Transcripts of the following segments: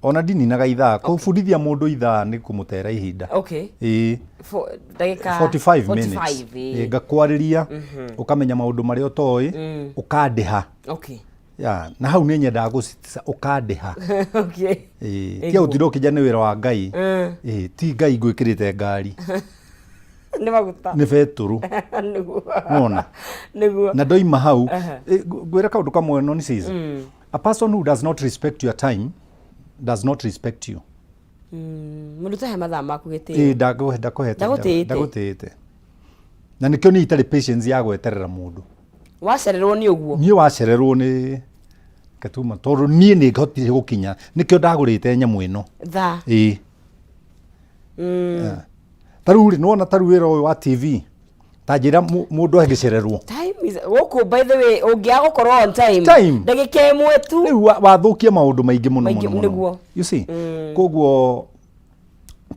Ona dini na gaitha kufundithia mundu itha ni kumutera ihinda. Okay. Dakika 45 minutes. Ngakwariria ukamenya maundu maria utoi ukandiha. Okay. Ya na hau ni nyenda gucitisa ukandiha. Okay. Tia uthiro kija ni wira wa Ngai. Ti Ngai gwikirite ngari. Ni maguta. Ni beturu. Nona. Niguo. Na doima hau gwira kaundu kamwe no ni says. A person who does not respect your time does not respect you. Mundu tahe mathaa maku gitio. Ndagutite. Na nikyo ni itari patience ya gweterera mundu. Wacererwo ni uguo. Ni wacererwo ni katuma toru nie ni ngotire gukinya nikyo ndagurite nyamu ino. Tha. Taruri nona taruwira uyu wa TV. Tajira mundu agicererwo. Time is by the way ungia gukorwo on time. Ndagika imwe tu. Ni wathukia maundu maingi muno. You see. Koguo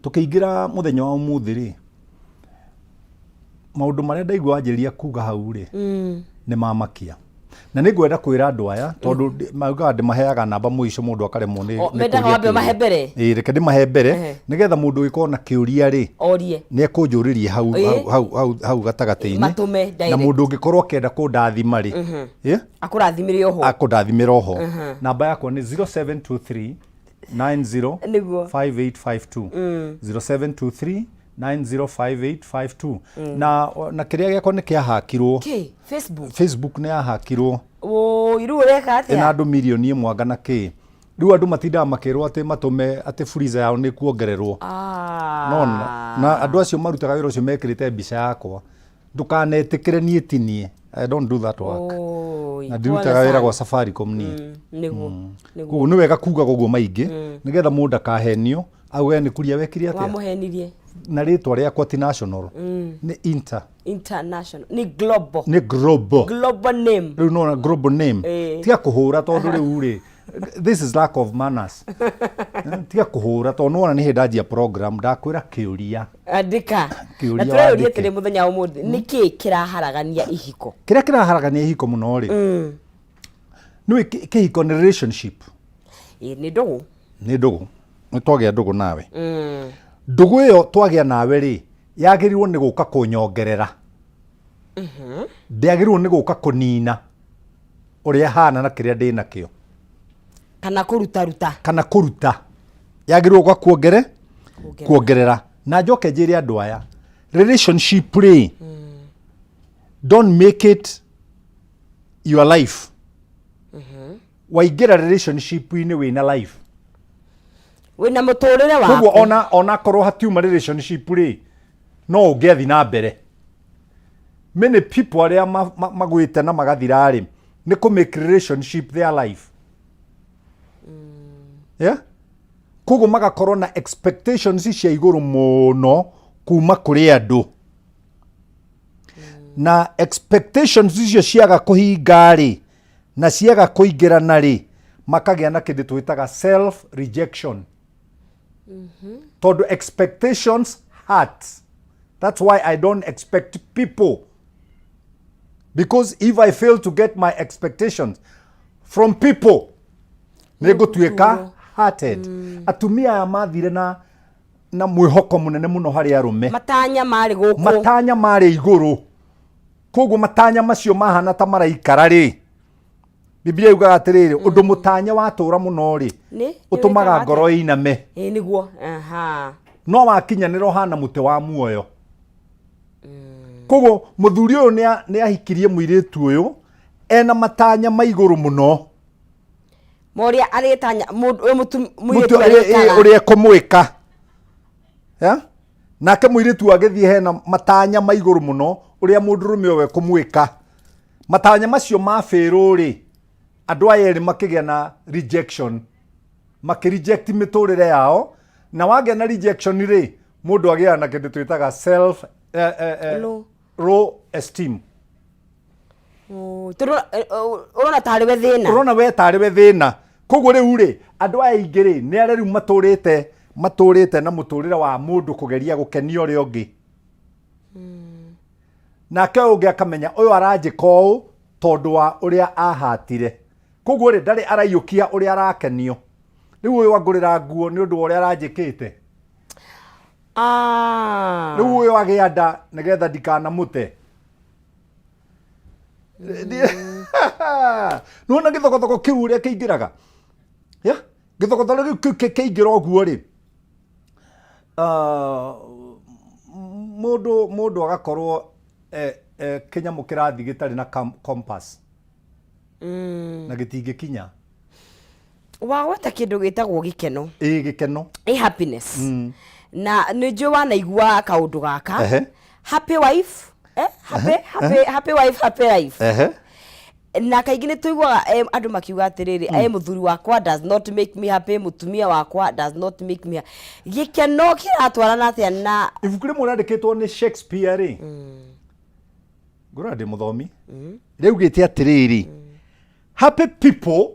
tukiingira muthenya wa umuthi ri. Maundu maria ndaigua anjiria kuga hau ri. Ni mamakia. Na nigwenda kwira andu aya tondu mauga ndimaheaga namba muico mundu akaremwo ni mendaga wambe mahembere reke ndimahembere nigetha mundu gikona na kiuria ri orie ni ekunjuririe hau gatagati-ini na mundu ngikorwo kenda kundathima ri akurathimire oho namba yakwa ni 0723 905852 0723 905852 na kiria giako ni kia hakirwo Facebook ni hakirwo iru ureka atia na andu milioni imwe na ki riu andu matinda makirwo ati matume ati freezer yao ni kuongererwo nona na andu acio marutaga wira ucio mekirite mbica yakwa ndukanetikire nie tinie I don't do that work na ndirutaga wira gwa Safaricom ni niguo ni wega kuga guguo maingi nigetha mundu akahenio auge ni kuria wekire atia wamuhenirie na ritwa riakwa ti national ni international ni global name riu no global name tia kuhura tondu riu ri this is lack of manners tia kuhura tondu ona ni hindanjia program ndakwira kiuria andika na tureuria tiri muthenya umuthi niki kiraharagania ihiko kiria kiraharagania ihiko muno ri ni kihiko ni relationship ni ndugu ni twagia ndugu nawe ndugu iyo twagia nawe ri yagirirwo ni guka kunyongerera ndiagirirwo ni guka kunina uria hana na kiria ndina kio kana kuruta yagirirwo guka kuongerera na njoke njire andu aya relationship ri don't make it your life waingira relationship ini wina life wina muturire waku koguo ona korwo hatiuma relationship ri no ungethi na mbere many people aria magwite na magathira ri ni ku make relationship their life koguo magakorwo na expectations cia iguru muno kuma kuri andu na expectations icio ciaga kuhinga ri na ciaga kuingirana ri makagia na kindu twitaga self rejection tondu expectations hurt. That's why I don't expect people, because if I fail to get my expectations from people nigutuika hurted. Atumia ya mathire na mwihoko munene muno hari arume matanya mari iguru koguo matanya macio mahana ta maraikara ri Biblia yugaga atiriri undu mutanya watura muno ri utumaga ngoro iname niguo no wakinyanira hana muti wa muoyo koguo muthuri uyu ni ahikirie muiritu uyu ena matanya maiguru muno moria aritanya mutu uria kumwika nake muiritu agithie hena matanya maiguru muno uria mundurume we kumwika matanya macio ma fero ri andu aya eri makigia na rejection makireject miturire yao na wagia na rejection ri mundu agia na kindu twitaga self low esteem urona tari we thina koguo riu ri andu aya ingi ri ni aria riu maturite na muturire wa mundu kugeria gukenia uria ungi nake ungi akamenya uyu aranjika tondu wa uria ahatire koguo ri ndari araiyukia uria arakenio Riu uyu wagurira nguo ni undu uria aranjikite. Riu uyu agianda nigetha ndikana mute. Nuona githogothoko kiu uria kiingiraga. Ya? Githogothoko kiu kiingira oguo ri. Mundu agakorwo kinyamu kirathi gitari na compass. Na gitingikinya. Wagweta kindu gitagwo gikeno. Gikeno. Happiness. Na nijue wanaigua kaundu gaka. Happy wife. Happy wife, happy life. Na kaingĩ nĩ tuiguaga andũ makiuga atĩrĩrĩ mũthuri wakwa does not make me happy, mutumia wakwa does not make me gĩkeno kĩratwarana atĩa na ibuku rĩmwe rĩandĩkĩtwo nĩ Shakespeare rĩ ngũra ndĩ mũthomi rĩugĩte atĩrĩrĩ happy people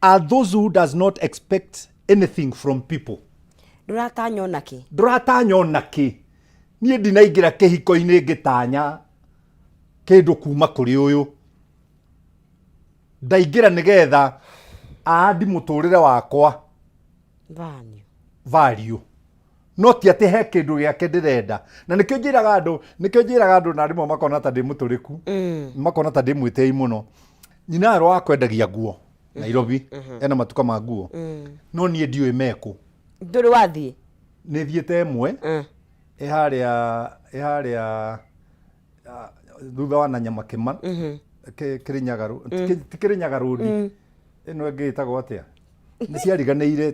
are those who does not expect anything from people. Ndũratanya ona kĩ? Ndũratanya ona kĩ? Niĩ ndinaingĩra kĩhiko-inĩ ngĩtanya kĩndũ kuma kũrĩ ũyũ. Ndaingĩra nigetha andi mũtũrĩre wakwa value. No ti atĩ he kĩndũ gĩake ndĩrenda. Na nĩkĩo njĩraga andũ na rĩmwe makona ta ndĩ mũtũrĩku. Makona ta ndĩ mwĩtĩi mũno. Nyina arĩ wa kwendagia nguo Nairobi. Ena matuka ma nguo. No niĩ ndiũĩ meko. Ndũrĩ wathiĩ? Nĩ thiĩte ĩmwe. Ĩharĩa thutha wa Nanyama Kĩma. Kirinyaga Road. Ino ĩngĩ ĩtagwo atĩa? Nĩ ciariganĩire.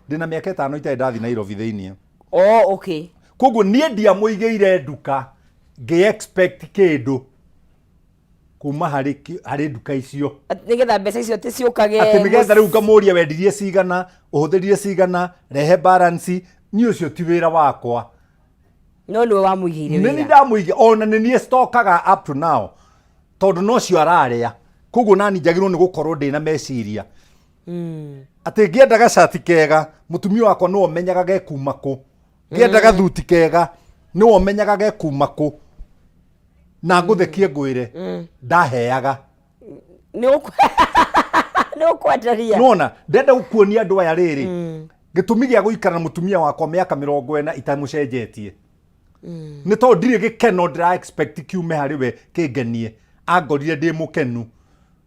Ndĩna mĩaka 5 itarĩ ndathi Nairobi thĩinĩ. Okay. Koguo niĩ ndiamũigĩire nduka ngĩ-expect kĩndũ kuma harĩ nduka icio. Nĩgetha mbeca icio ciũkage. Atĩ nĩgetha rĩu ngamũria wendirie cigana, ũhũthĩrire cigana, rehe balance, niĩ ũcio ti wĩra wakwa. No nĩwe wamũigĩire wĩra. Nĩ ndamũigĩire, ona nĩ niĩ stokaga up to now. Tondu no cio ararĩa. Koguo nani njagĩrĩrwo nĩ gũkorwo ndĩna meciria. Atĩ ngĩenda gacati kega, mũtumia wakwa nĩwe ũmenyaga ge kuma kũ. Ngĩenda gathuti kega, nĩwe ũmenyaga ge kuma kũ. Na ngũthekie ngwĩre, ndaheaga. Nĩ ũkwenderia. Nona, ndenda gũkuonia andũ aya rĩrĩ. Gĩtũmi gĩa gũikara na mũtumia wakwa mĩaka 40 itamũcenjetie. Nĩ tondũ ndirĩ gĩkeno ndĩra expect kiume harĩ we kĩngenie. Angorire ndĩ mũkenu.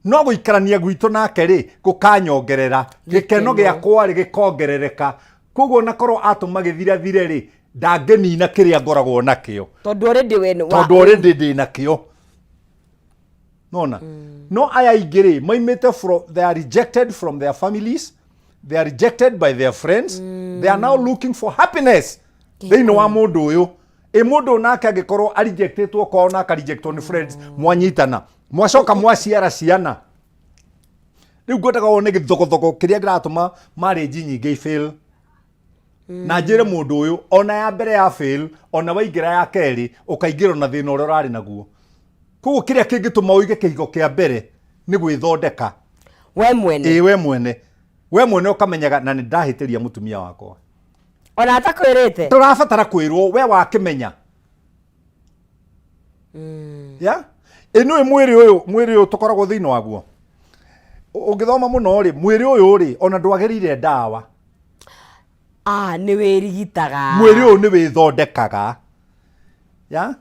No gũikarania gwitũ nake rĩ gũkanyongerera. Gĩkeno gĩakwa rĩ gĩkongerereka. Koguo nakorwo atũma gĩthirathire rĩ ndangĩnina kĩrĩa ngoragwo nakĩo. Tondũ already ndĩ nakĩo. Nona. No aya aingĩ rĩ maimĩte they are rejected from their families. They are rejected by their friends. They are now looking for happiness. Thĩinĩ wa mũndũ ũyũ. Mũndũ nake angĩkorwo arejectĩtwo kwao na akarejectwo nĩ friends mwanyitana mwacoka mwaciara ciana rĩu ngwendaga wone gĩthogothogo kĩrĩa kĩratũma marriage nyingĩ fail na njĩre mũndũ ũyũ ona ya mbere ya fail ona waingĩra ya kerĩ ũkaingĩrwo na thĩna ũrĩa ũrarĩ naguo. Koguo kĩrĩa kĩngĩtũma ũige kĩhiko kĩa mbere nĩ gwĩthondeka we mwene. We mwene ũkamenyaga na nĩ ndahĩtĩria mũtumia wakwa. Ona atakwĩrĩte. Tũrabatara kwĩrwo we wakĩmenya. Ya? Ĩno mwĩrĩ ũyũ tũkoragwo thĩinĩ waguo. Ũngĩthoma mũno rĩ mwĩrĩ ũyũ rĩ ona ndwagĩrĩire ndawa. Nĩ wĩrigitaga. Mwĩrĩ ũyũ nĩ wĩthondekaga. Ya?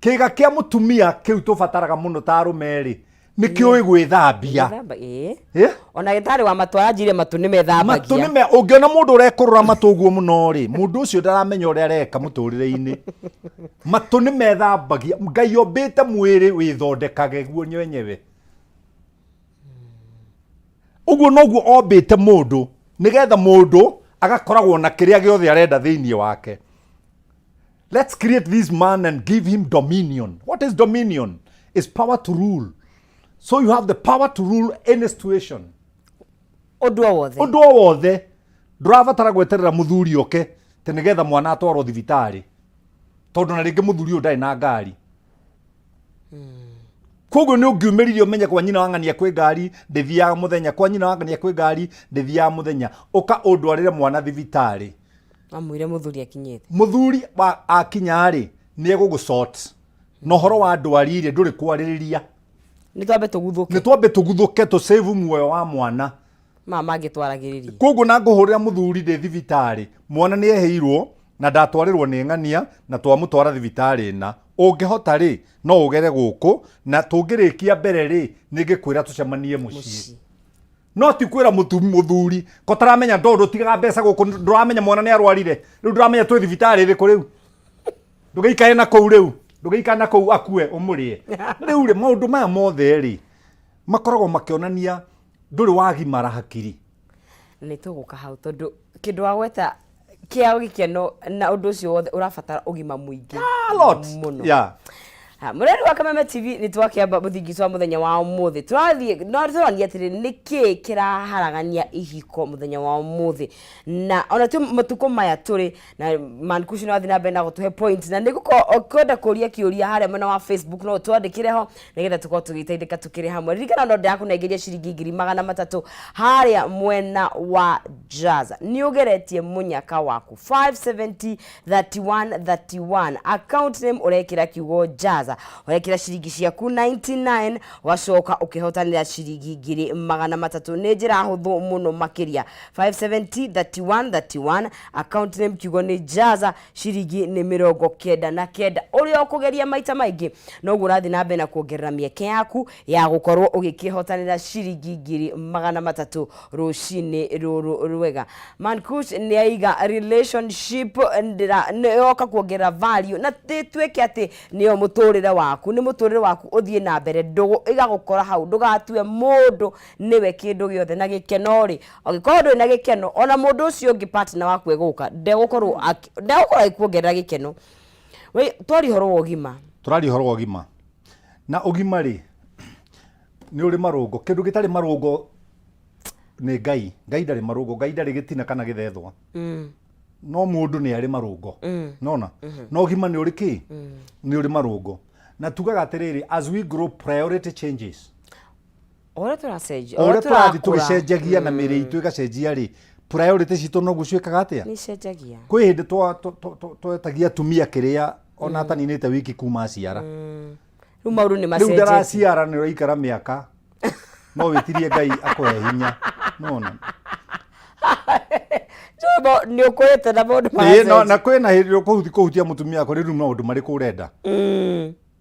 Kĩga kĩa mũtumia kĩu tũbataraga mũno ta arũme rĩ nĩkĩũĩ gwĩthambia. Ona gĩtarĩ wa matũ aranjire matũ nĩ methambagia. Matũ nĩ ũngĩona mũndũ ũrekũrũra matũ ũguo mũno rĩ mũndũ ũcio ndaramenya ũrĩa areka mũtũrĩre-inĩ. Matũ nĩ methambagia. Ngai ombĩte mwĩrĩ wĩthondekage guo nyenyewe. Ũguo noguo ombĩte mũndũ nĩgetha mũndũ agakoragwo na kĩrĩa gĩothe arenda thĩinĩ wake. Let's create this man and give him dominion. What is dominion? It's power to rule. So you have the power to rule any situation. Ũndũ wothe. Ũndũ wothe. Ndũrabatara gweterera mũthuri oke te nĩgetha mwana atwarwo thibitarĩ. Tondũ na rĩngĩ mũthuri ũyũ ndarĩ na ngari. Koguo nĩ ũngiumĩrire ũmenye kwa nyina wang'ania kwĩ ngari ndĩthiaga mũthenya, kwa nyina wang'ania kwĩ ngari ndĩthiaga mũthenya. Ũka ũndwarĩre mwana thibitarĩ. Amwĩre mũthuri akinyĩte. Mũthuri akinya rĩ nĩ egũgũsort. Na ũhoro wa ndwari rĩ ndũrĩ kwarĩrĩria. Nĩ twambe tũguthũke to save muoyo wa mwana. mama ngitwaragiriria koguo na nguhurira muthuri ndi thibitari mwana ni eheirwo na ndatwarirwo ni ng'ania na twamutwara thibitari na ungihota ri no ugere guku na tungirikia mbere ri ningikwira tucemanie mucii no ti kwira muthuri ko taramenya ndondo tigaga mbeca guku nduramenya mwana ni arwarire riu nduramenya twi thibitari ri kuriu ndugeikare na kou riu ndugeikare na kou akue umurie riu ri maundu maya mothe ri makoragwo makionania nduri wagimara hakiri ni tuguka hau tondu kindu wa gweta kia gikeno na undu ucio wothe urabatara ugima muingi muno yeah. Mureri wa Kameme TV ni twakiamba muthingi wa muthenya wa umuthi turathie no turania atiri niki kiraharagania ihiko muthenya wa umuthi na ona tu matuko maya turi na Man Kush no athina benda gutuhe points na niguko okwenda kuria kiuria haria mwena wa Facebook no twandikire ho nigetha tuko tugiteithika tukiri hamwe ririkana ndo ndakunengeria ciringi 300 haria mwena wa Jaza ni ugeretie munyaka waku 570 31 31 account name urekira kiugo Jaza urekira ciringi ciaku 99 wacoka ukihotanira ciringi 300 ni njira huthu muno makiria 570 31 31 account name kiugo ni Jaza ciringi ni 99 uria ukugeria maita maingi no gurathi na bena kuongerera mieke yaku ya gukorwo ugikihotanira ciringi 300 rucini ruru rwega Man Kush ni aiga relationship ndira yoka kuongerera value na tweke ati niyo muturire waku ni muturire waku uthie na mbere ndugu igagukora hau ndugatue mundu niwe kindu giothe na gikeno ri ogikorwo ndu na gikeno ona mundu ucio ungi partner waku eguka ndegukorwo ikuongerera gikeno we twari horo wogima turari horo wogima na ugima ri ni uri marungo kindu gitari marungo ni ngai ndari marungo ngai ndari gitina kana githethwa no mundu ni ari marungo nona no ugima ni uri ki ni uri marungo na tugaga atiriri as we grow priority changes ora turacenjia ora turathi tugicenjagia na miri itu igacenjia ri priority citu no gucwikaga atia ni cenjagia kwi hindi twetagia tumia kiria ona taninite wiki kuma ciara ru mauru ni macenjia ru dara ciara ni roikara miaka no witirie ngai akohe hinya nona Jobo ni ukwete na maundu macenjia no na kwina hindi ukuhutia mutumia ko riru maundu mariku urenda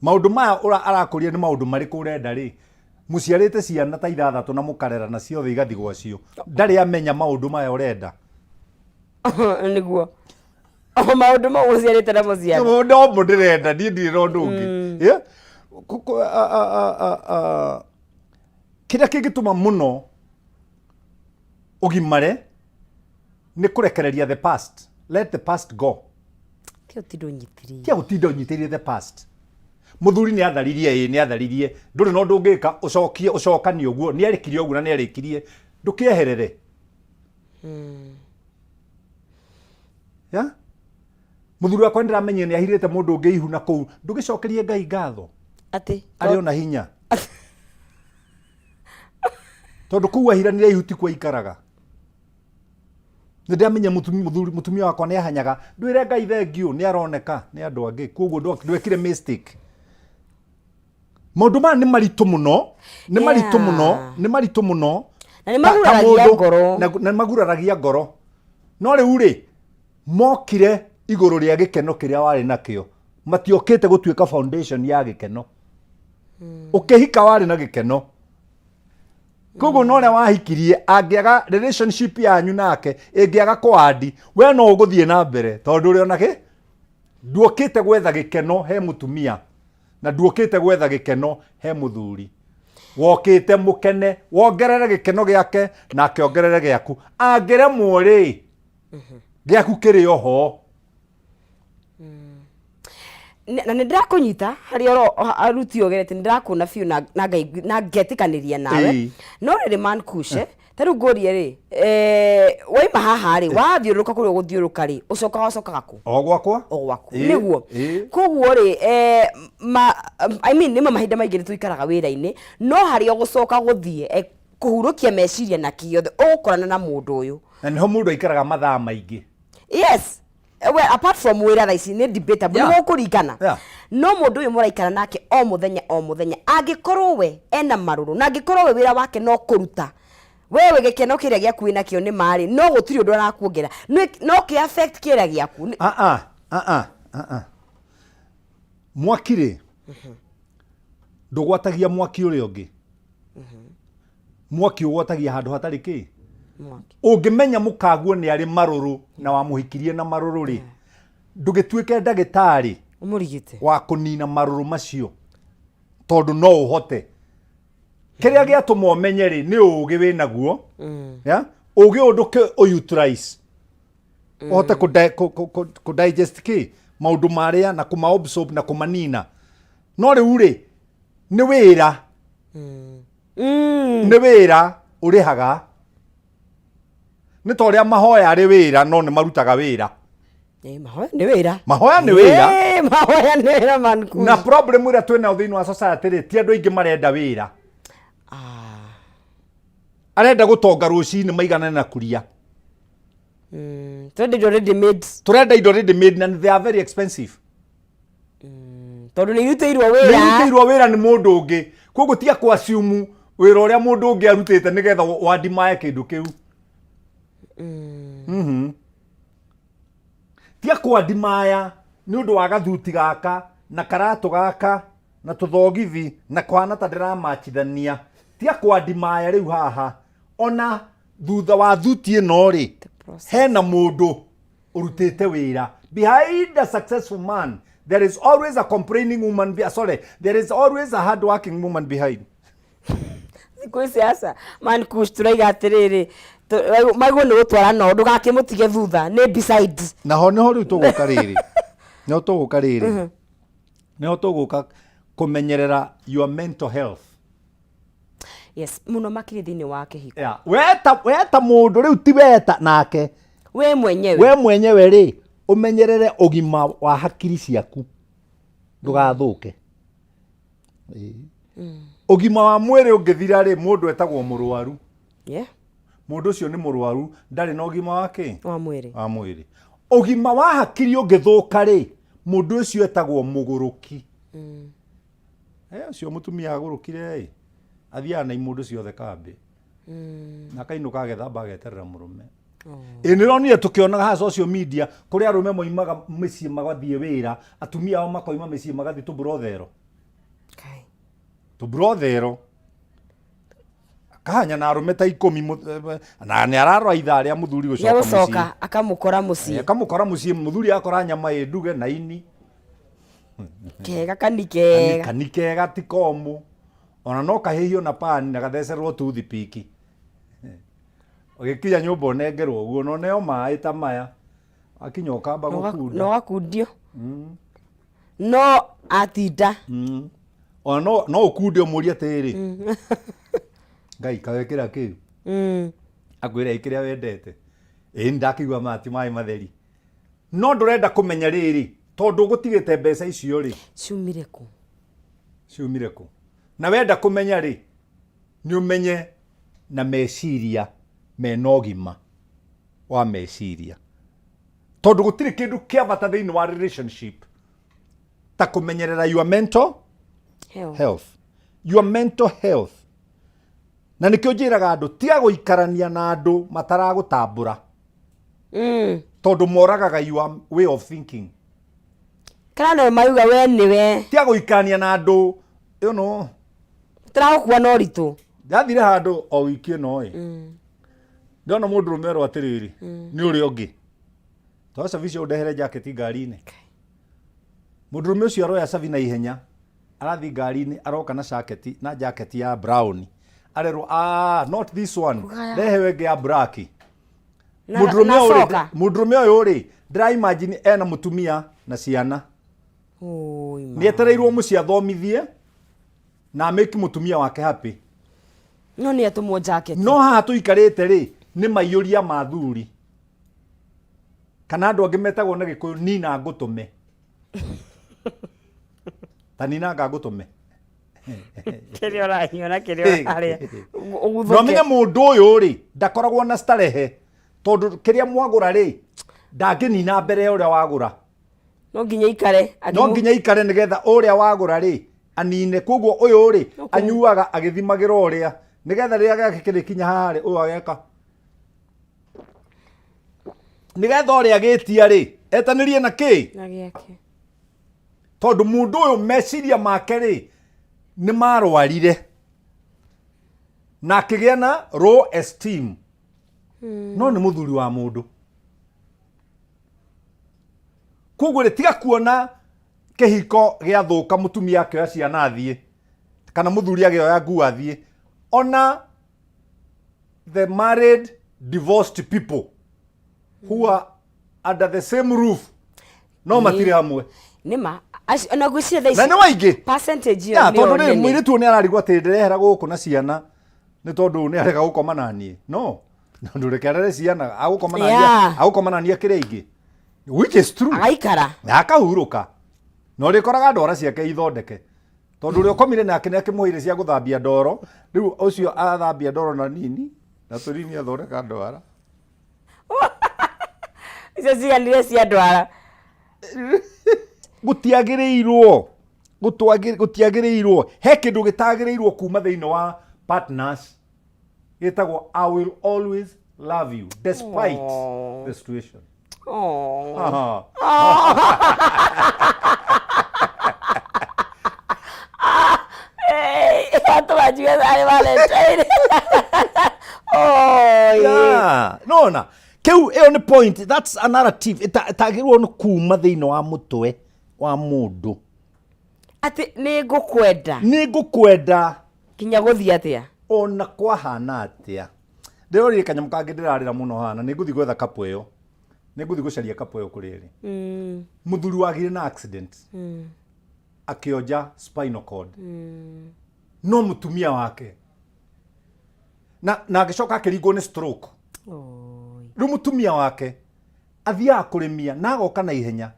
maundu maya arakuria ni maundu mariku urenda ri muciarite ciana ta 6 na mukarera na ciothe igathi gwacio ndari amenya maundu maya urenda niguo maundu ma muciarite na muciara no mundirenda ndirira undu ungi kira kingituma muno ugimare ni kurekereria the past. Let the past go. Kio tindo nyitirie the past. Muthuri ni atharirie nduri no ndungika ucokanie uguo ni arikirie uguo na ni arikirie ndukieherere ya muthuri wakwa ndiramenye ni ahirite mundu ungi ihu na kou ndugicokerie ngai ngatho ati ari ona hinya tondu kou ahiranire ihu ti kwa ikaraga ndamenya mutumia wakwa ni ahanyaga ndwire ngai thengio ni aroneka ni andu angi koguo ndwekire mistake maundu ma ni maritu muno ni maritu muno na ni maguraragia ngoro na maguraragia ngoro no riu ri mokire iguru ria gikeno kiria wari nakio matiokite gutuika foundation ya gikeno ukihika wari na gikeno koguo no ria wahikirie angiaga relationship yanyu nake ingiaga kwandi we no uguthie na mbere tondu ri onake nduokite gwetha gikeno he mutumia na nduokite gwetha gikeno he muthuri wokite mukene wongerere gikeno giake na akiongerere giaku angiremwo ri giaku kiri oho na ndirakunyita hari oro aruti ogerete ndirakuna fiu na ngetikaniria nawe no riri Man Kush taru ngorie ri waima haha ri wathiuruka kuri guthiuruka ri ucokaga ku ogwakwa niguo koguo ri I mean nima mahinda maingi tuikaraga wira-ini no hari ogucoka guthie kuhurukia meciria na kiothe ugukorana na mundu uyu na niho mundu aikaraga mathaa maingi yes well apart from wira thaisi ni debatable no kurigana no mundu uyu muraikara nake o muthenya angikorwo we ena maruru na angikorwo we wira wake no kuruta wewe gikeno kiria giaku ina kio ni mari no gutiri undu arakuongera no ki affect kiria giaku mwaki ri ndugwatagia mwaki uri ungi mwaki ugwatagia handu hatari ki ungimenya mukaguo ni ari maruru na wamuhikirie na maruru ri ndugituike ndagitari umurigite wa kunina maruru macio tondu no uhote kiria giatuma umenye ri ni ugi winaguo ya ugi unduke utilize uhote ku digest ki maundu maria na kuma absorb na kumanina no riu ri ni wira ni wira urihaga ni toria mahoya ari wira no ni marutaga wira mahoya ni wira mahoya ni wira mahoya ni wira Man Kush na problem ira twina thini wa society ri ti andu aingi marenda wira arenda gutonga rucini maigana na kuria turenda indo ready made and they are very expensive tondu ni irutĩirwo wira ni mundu ungi koguo tia kwa assume wira uria mundu ungi arutite nigetha wandimaye kindu kiu tia kwa ndimaya ni undu wa gathuti gaka na karatu gaka na tuthogithi na kwana ta ndiramachithania tia kwa ndimaya riu haha ona thutha wa thuti ino ri hena mundu urutite wira behind a successful man there is always a complaining woman there is always a hard working woman behind siku siasa Man Kush turaiga atiriri maigo ni gutwara no ndugakimutige thutha ni besides naho niho riu tuguka riri no tuguka riri no tuguka kumenyerera your mental health yes muno makiri thini wa kihiko yeah weta mundu riu ti weta nake we mwenyewe ri umenyerere ugima wa hakiri ciaku ndugathuke ugima wa mwiri ungithira ri mundu etagwo murwaru mundu ucio ni murwaru ndari na ugima wake wa mwiri ugima wa hakiri ungithuka ri mundu ucio etagwo muguruki ucio mutumia agurukire athia na imundu ciothe kambi na kainuka agethamba ageterera murume nironire tukionaga ha social media kuri arume moimaga micii magathie wira atumia ao makoima micii magathie tubrothero kahanya na arume ta 10 na ni ararwa ithaa ria muthuri gucoka akamukora mucii muthuri akora nyama nduge na ini kega kanikega tikomu ona no kahihio na pani na gathecerwo toothpick ugikinya nyumba unengerwo guo no neo mai ta maya akinya ukamba gukunda no gakundio no atinda ona no ukunde umuria tiri ngai kawekera kiu akwira ikiria wendete ndakigwa mati mai matheri no ndurenda kumenya riri tondu gutigite mbeca icio ri ciumire ku na wenda kumenya ri ni umenye na meciria mena ugima wa meciria tondu gutiri kindu kia bata thiini wa relationship ta kumenyerera your mental health your mental health na nikio njiraga andu tia guikarania na andu mataragutambura tondu moragaga your way of thinking kana mauga we niwe tia guikarania na andu tarakuwa no ritu ndathire handu o wiki no ndona mundu rumero atiriri ni uri ongi to service udehere jacket ngari-ini mundu rume ucio aroya savi na ihenya arathi ngari-ini aroka na jacket ya brown arerwo not this one rehe wenge ya black mundu rume uyu ri ndira imagine ena mutumia na ciana ni etereirwo muci athomithie na make mutumia wake happy no ni atumwo jacket no haha tuikarite ri ni maiyuria mathuri kana andu angi metagwo na gikuyu nina ngutume ta nina ngutume kirio rahiona kirio aria no menye mundu uyu ri ndakoragwo na starehe tondu kiria mwagura ri ndanginina mbere uria wagura no nginya ikare nigetha uria wagura ri anine koguo uyu ri anyuaga agithimagira uria nigetha ria gake kirikinya hari uyu ageka nigetha uria gitia ri etanirie na ki na giake tondu mundu uyu meciria make ri ni marwarire na akigia na low esteem no ni muthuri wa mundu koguo ri tiga kuona kihiko giathuka mutumia akioya ciana athie kana muthuri agioya nguo athie ona the married divorced people who are under the same roof no matire hamwe nima ona gwicire thaa ici na ni waingi percentage yo tondu ri mwiri tu ni ararigwo ati ndirehera guku na ciana ni tondu ni arega gukoma na nie no ndurekerere ciana agukoma na nie kire ingi which is true agaikara akahuruka no rikoraga ndwara ciake ithondeke tondu ri ukomire nake nake muhire cia guthambia ndoro riu ucio athambia ndoro na nini na turini athondeka ndwara icio ciganire cia ndwara gutiagirirwo he kindu gitagirirwo kuma thiini wa partners gitagwo I will always love you despite the situation. Nona kiu iyo ni point, that's a narrative itagirwo ni kuma thiini wa mutwe wa mundu ati nigukwenda kinya guthia atia ona kwahana atia ndirorire kanyamu kangi ndirarira muno hana niguthi gwetha kapu iyo niguthi gucaria kapu iyo kuriri muthuri wagire na accident akionja spinal cord no mutumia wake na agicoka akiringwo ni stroke riu mutumia wake athia kurimia na agoka na ihenya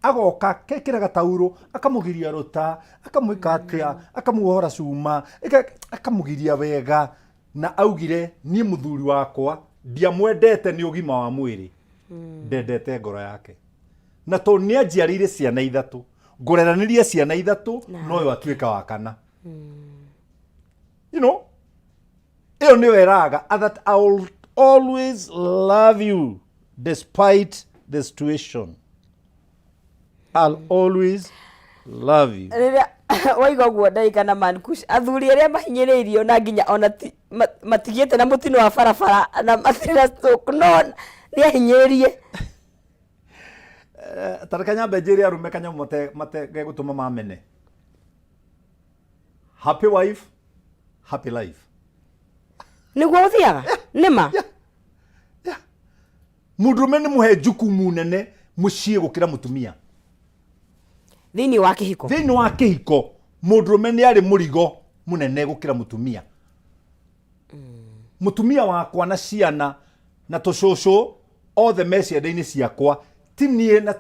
agoka kekira gatauro akamugiria ruta akamwika atia akamuhora cuma akamugiria wega na augire ni muthuri wakwa ndiamwendete ni ugima wa mwiri ndendete ngoro yake na to ni ajiarire ciana ithatu ngoreranirie ciana ithatu no yo atuika wa kana you know iyo ni weraga that I will always love you despite the situation. I'll always love you. Waiga guo ndaika na Man Kush athuri aria mahinyiriirio na nginya ona matigiete na mutino wa barabara na matira stroke no ni ahinyiririe tarakanya bejeri arume kanya mate gegutuma mamene happy wife happy life niguo uthiaga nima mundume ni muhe jukumu nene mucie gukira mutumia thiini wa kihiko mundume ni ari murigo munene gukira mutumia mutumia wakwa na ciana na tucucu othe me cianda-ini ciakwa tinie na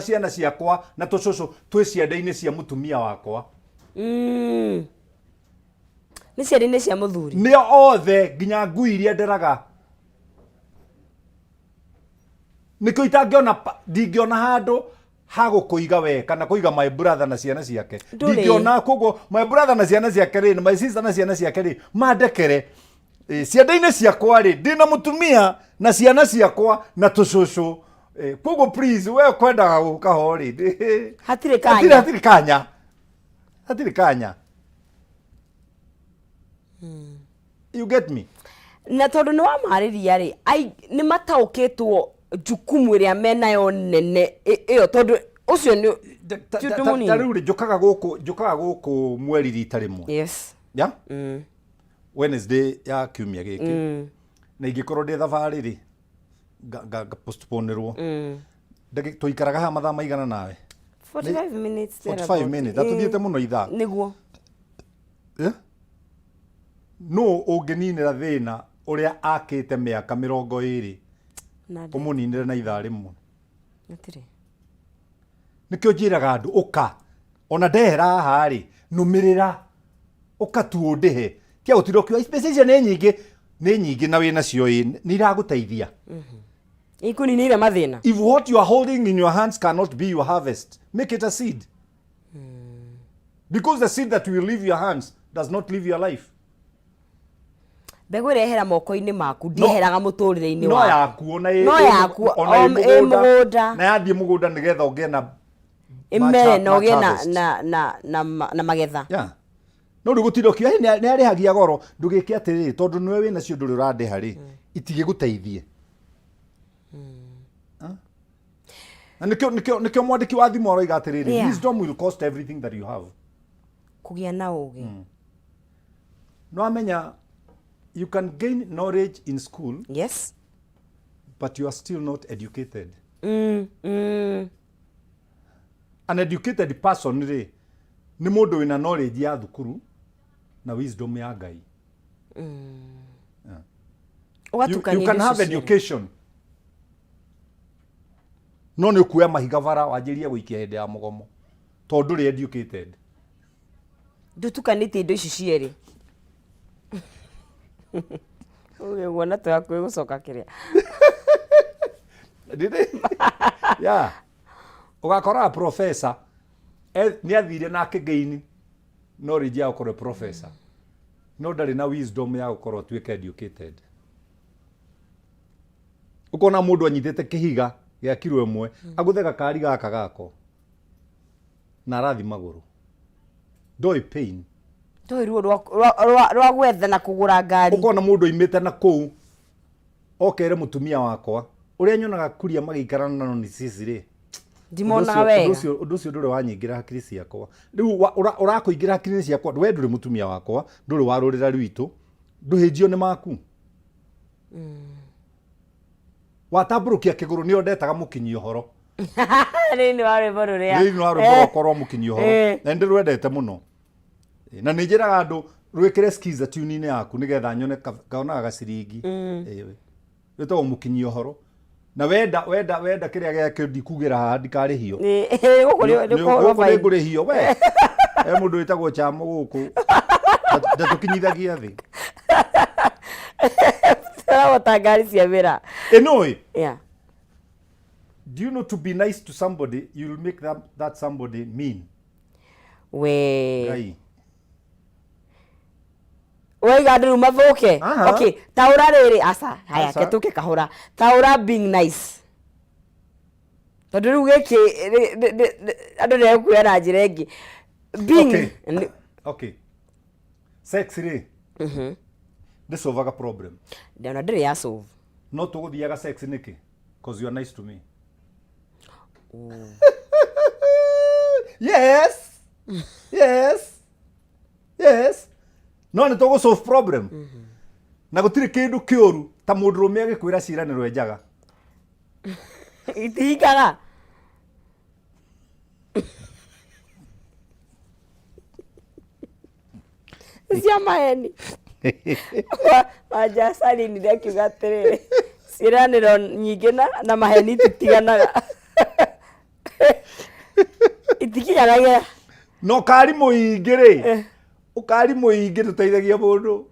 ciana ciakwa na tucucu twi cianda-ini cia mutumia wakwa ni cianda-ini cia muthuri ni othe nginya ngui iria nderaga nikio itangiona ndingiona handu hagukuiga we kana kuiga my brother na ciana ciake ndingiona koguo my brother na ciana ciake ri my sister na ciana ciake ri mandekere cianda-ini ciakwa ri ndina mutumia na ciana ciakwa na tucucu koguo please we kwendaga guka ho ri hatire kanya you get me na tondu ni wa mariria ri ni mataukitwo jukumu iria menayo nene iyo tondu ucio ni tariu ri njukaga guku mweri rita rimwe yes ya Wednesday ya kiumia giki na ingikorwo ndi thabari ri ga postponerwo tuikaraga ha mathaa maigana nawe 45 minutes 45 minutes atuthiete muno ithaa niguo no ungininira thina uria akite miaka 20 umuninire na ithaa rimwe atire nikio njiraga andu uka ona ndehera haha ri numirira uka tu ndihe kia utiro kio special ni nyingi na wina cio ni iraguteithia ikuninira mathina. If what you are holding in your hands cannot be your harvest, make it a seed. Because the seed that will leave your hands does not leave your life. mbegu irehera moko-ini maku ndieheraga muturire-ini no waku yaku ona no yaku mugunda na yathie mugunda nigetha ugie na imere no ugie na magetha no riu gutinda ukiuga ni arihagia goro ndugike atiriri tondu niwe wina cio nduri urandiha ri itige guteithie na nikio mwandiki wa thimu aroiga atiriri wisdom will cost everything that you have kugia na ugi no amenya you can gain knowledge in school yes but you are still not educated an educated person ri ni mundu wina knowledge ya thukuru na wisdom ya Ngai you can have education no ni kuya mahiga bara wanjirie guikia hinde ya mugomo tondu ri educated ndutukanite indo ici cieri uge wona to yakwe gucoka kiria ndide ugakora professor ni athire na kigeini knowledge ya ukore professor no ndari na wisdom ya ukorwo tuike educated ukona mundu anyitete kihiga ya kiro imwe aguthega kari gaka gako na arathi maguru ndoi pain ndoi ruo rwa gwetha na kugura ngari ukona mundu imite na kuu okere mutumia wakwa uria nyonaga kuria magiikarana no ni sisi ri ndimona wega undu ucio nduri wanyingira hakiri ciakwa riu urakuingira hakiri ciakwa we nduri mutumia wakwa nduri warurira rwitu nduhijio ni maku watamburukia kiguru ni ondetaga mukinyi uhoro ni warwimbo ruria ni warwimbo korwo mukinyi uhoro na ndi rwendete muno na ni njiraga andu rwikire skiza tune-ini yaku nigetha nyone kaonaga gaciringi wetagwo mukinyi uhoro na wenda kiria giake ndikugira haha ndikarihio ni ngurihio we mundu witagwo chamo guku ndatukinyithagia thi tangari cia wira enoi do you know to be nice to somebody you'll make that somebody mean we waiga ndu mathuke okay taura riri asa haya ketuke kahura taura being nice tondu riu giki andu ni kuya na njira ingi being okay sex ri solve problem ndona ndiri ya solve no tuguthiaga sex niki because you are nice to me yes no ni tugu solve problem na gutire kindu kiuru ta mundu rume agikwira ciraniro enjaga itikaga cia maheni waja salini ndakiuga atiriri ciraniro nyingi na maheni titiganaga itikinyaga no kari muingi ri ukari muingi tuteithagia mundu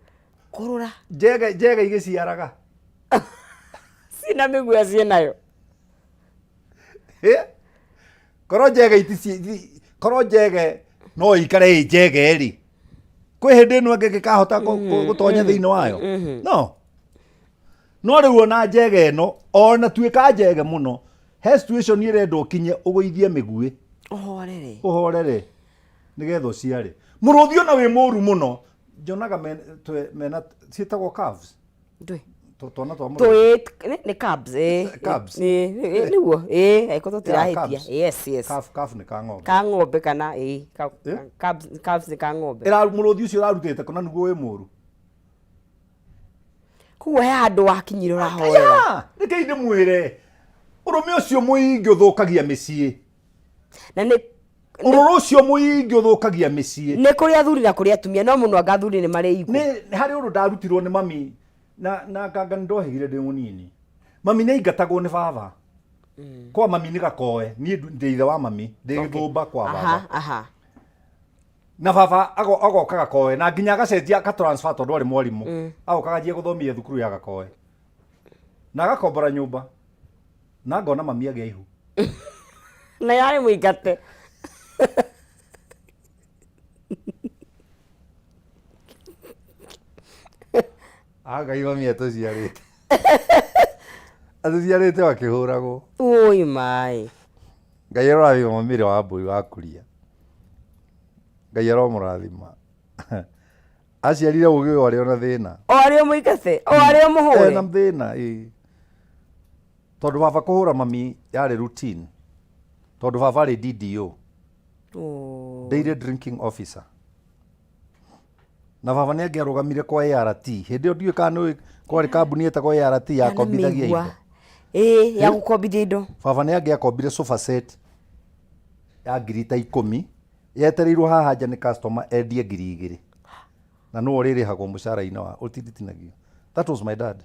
kurura njega igiciaraga sina miguya cienayo korwo njega no ikare njega ri kwi hindi ino angi gikahota gutonya thiini wayo no riu ona njega ino ona tuika njega muno he situation irenda ukinye uguithie migui uhorere nigetha uciare muruthi ona wi muru muno njonaga mena cietagwo calves twana twa muruthi ni calves niguo aiko tutirahitia yes calf ni ka ng'ombe kana calves ni ka ng'ombe era muruthi ucio urarutite kuna niguo wi muru kuo he andu wakinyire urahorera reke inde mwire urume ucio muingi uthukagia micii na ni uroro ucio muingi uthukagia micii ni kuri athuri na kuri atumia no muno anga athuri ni mari iku ni hari undu ndarutirwo ni mami na kanga ndohigire ndi munini mami ni ingatagwo ni baba kwa mami ni gakoe ni ndi ithe wa mami ndi githumba kwa baba na baba agoka gakoe na nginya gacenjia ka transfer tondu ari mwarimu agokaga jie guthomithia thukuru ya gakoe na gakombora nyumba na ngona mami agia ihu na yari muigate Agaiwa mieto ciarite. Atũciarĩte wakĩhũragwo. Oi mai. Ngai arorathima mamire wa mbũri wa kuria. Ngai aromũrathima. Aciarire ũgĩ ũyũ arĩ ona thĩna. O arĩ mũikate, o arĩ mũhũre. Ena thĩna, tondũ baba kũhũra mami yarĩ routine. Tondũ baba arĩ DDO. Daily drinking officer. Na baba nĩ angĩarũgamire kwa ART. Hĩndĩ ĩyo ndiũĩ kana nĩ kwarĩ kambuni ĩtagwo ART yakombithagia indo. Ya gũkombithia indo. Baba nĩ angĩakombire sofa set ya ngiri ta 10 yetereirwo haha nja nĩ customer endie ngiri 2. Na no ũrĩrĩhagwo mũcara-inĩ wa ũtindĩtinagio. That was my dad.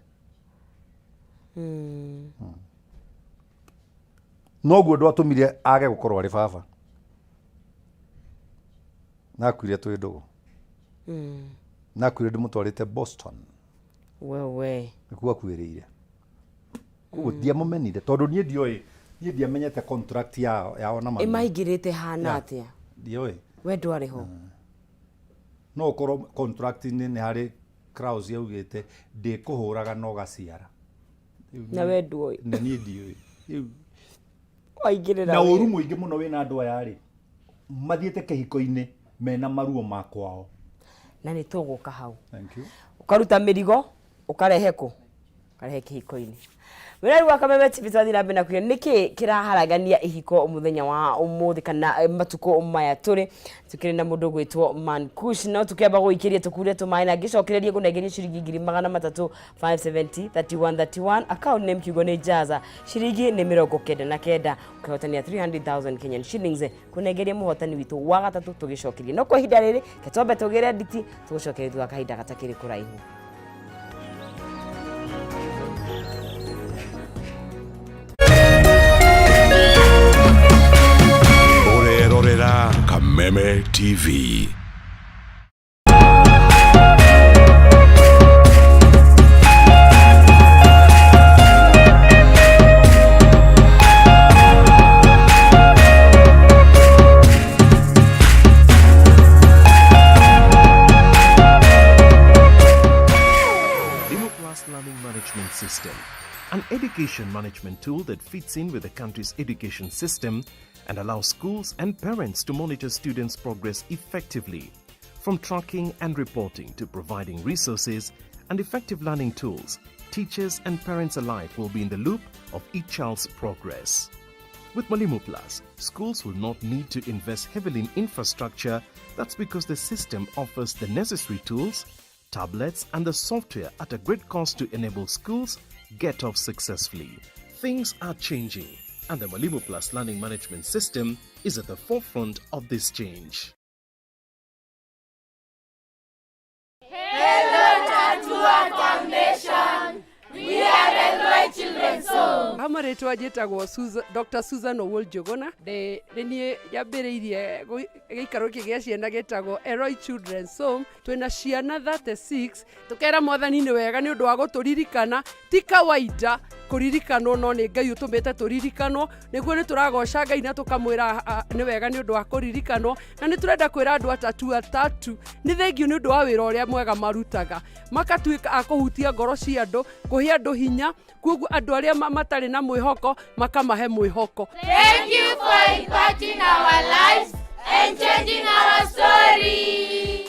Noguo ndwatũmire age gũkorwo arĩ baba. Nakuire twĩ ndũgũ. Nakuire ndĩmũtwarĩte Boston. Wewe. Nĩkuo akuĩrĩire. Koguo ndiamũmenire tondũ niĩ ndiũĩ, niĩ ndiamenyete contract yao na mami. Maingĩrĩte hana atĩa? Ndiũĩ. We ndwarĩ ho. No ũkorwo contract-inĩ nĩ harĩ clause yaugĩte ndĩkũhũraga no gaciara. Na we ndũĩ. Na niĩ ndiũĩ. Waingĩrĩra. Na ũru mũingĩ mũno wĩna andũ aya rĩ, mathiĩte kĩhiko-inĩ mena maruo ma kwao. Na nĩ tũgũka hau. Thank you. Ũkaruta mĩrigo, ũkarehe kũ? Ũkarehe kĩhiko-inĩ. Wĩra wa Kameme TV twathi na mbere na kuria niki kiraharagania ihiko muthenya wa umuthi kana matuko maya turi tukire na mundu gwitwo Man Kush no tukeba guikiria tukure tumaina na gicokererie gunegeria ciringi 3,570 3131 account name kiugo ni Jaza ciringi ni 99 ukihotania 300,000 Kenyan shillings kunegeria muhotani witu wa gatatu tugicokerie no kwa hinda riri ketombe tugire nditi tugucokerie thutha kahinda gatakiri kuraihu. Kameme TV. Learning Management System, an education management tool that fits in with the country's education system and allows schools and parents to monitor students' progress effectively. From tracking and reporting to providing resources and effective learning tools, teachers and parents alike will be in the loop of each child's progress. With Mwalimu Plus, schools will not need to invest heavily in infrastructure. That's because the system offers the necessary tools, tablets and the software at a great cost to enable schools get off successfully. Things are changing, and the Mwalimu Plus Learning Management System is at the forefront of this change. Hello, Tatua Foundation. We are Railway Children's Home. Amaretwa njĩtagwo Dr. Susan Owuor-Njuguna. Nĩ yambĩrĩirie gĩikaro gĩa ciana gĩtagwo Railway Children's Home. Twĩna ciana 36. Tũkera Mwathani nĩ wega nĩ ũndũ wa gũtũririkana. Ti kawaida kũririkanwo no nĩ Ngai ũtũmĩte tũririkanwo. Nĩguo nĩ tũragoca Ngai na tũkamwĩra nĩ wega nĩ ũndũ wa kũririkanwo. Na nĩ tũrenda kwĩra andũ atatu nĩ thengiũ nĩ ũndũ wa wĩra ũrĩa mwega marutaga. Makatuĩka a kũhutia ngoro cia andũ, kũhe andũ hinya, koguo andũ arĩa matarĩ na mwĩhoko makamahe mwĩhoko. Thank you for impacting our lives and changing our story.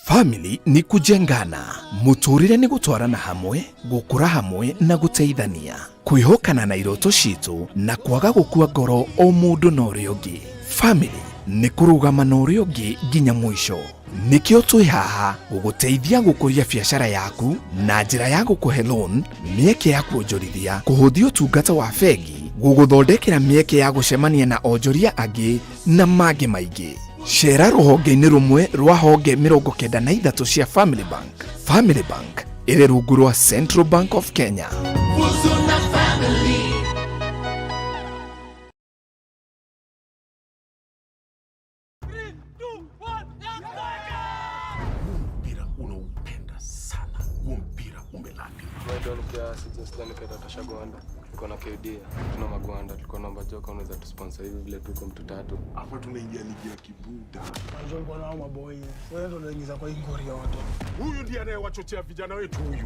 Family ni kujengana, muturire ni gutwarana hamwe, gukura hamwe na guteithania, kwihokana na iroto citu na kwaga gukua ngoro o mundu na uria ungi. Family ni kurugama na uria ungi nginya mwisho. Nikio twi haha guguteithia gukuria biashara yaku na njira ya gukuhe loan, mieke ya kuonjorithia, kuhuthia utungata wa bengi, guguthondekera mieke ya gucemania na onjoria angi na mangi maingi. Shera ruhonge-inĩ rumwe rwa honge 93 cia Family Bank. Family Bank ĩrĩ rungu rwa Central Bank of Kenya. Mpira unaupenda sana. Huo mpira umelaki. Ndio kiasi just then nikaenda Tashagwanda. Tuko na KD, tuna magwanda, tulikuwa naomba joka unaweza tusponsor hivi vile tuko mtu tatu. Hapa tunaingia ligi ya kibuda. Wanzo kwa nao maboy. Wewe ndo unaingiza kwa ingori yote. Huyu ndiye anayewachochea vijana wetu huyu.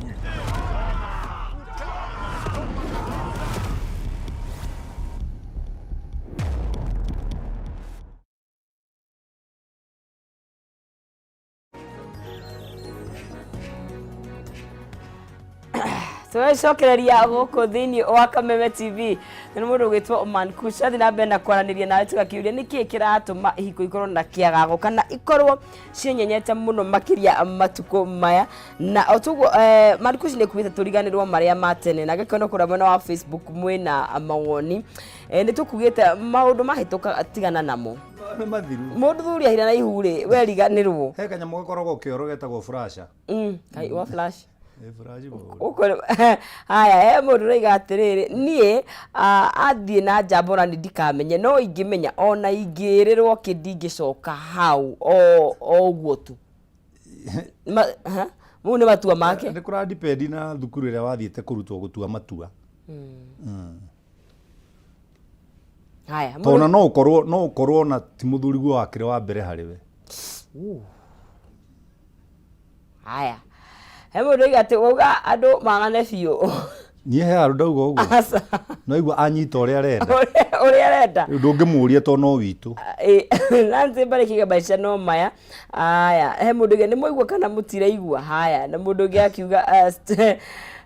Tũcokereria gũkũ thĩinĩ wa Kameme TV nĩ mũndũ ũgĩtwo Man Kush athi na mbere na kwaranĩria nawe tũgakiuria nĩkĩ kĩratũma ihiko ikorwo na kĩagago kana ikorwo cienyenyete mũno makĩria matukũ maya na otuguo Man Kush nĩ kuugĩte tũriganĩrwo marĩa ma tene na gĩkono kũrĩa mwena wa Facebook mwĩna mawoni nĩ tũkugĩte maũndũ mahĩtũka tigana namo mũndũ thuri ahira na ihurĩ we riganĩrwo he kanyamũ gakoragwo kĩoro getagwo flasha kai wa flash haya mũndũ raiga atĩrĩrĩ niĩ athiĩ na njambora nĩ ndikamenye no ingĩmenya ona ingĩrĩrwo kĩndingĩcoka hau o ũguo tu mũu nĩ matua make nĩ kũradipendi na thukuru ĩrĩa wathiĩte kũrutwo gũtua matua haya tona no ũkorwo na ti mũthuri guo wakĩrĩ wa mbere harĩ we haya mũndũ raiga atĩ wauga andũ magane biũ niĩ he andũ ndauga ũguo no igua anyita ũrĩa arenda ndũngĩmũria to no witũ nanti mbarĩkiga maica no maya haya he mũndũ ũngĩ nĩ mwaigua kana mũtiraigua haya na mũndũ ũngĩ akiuga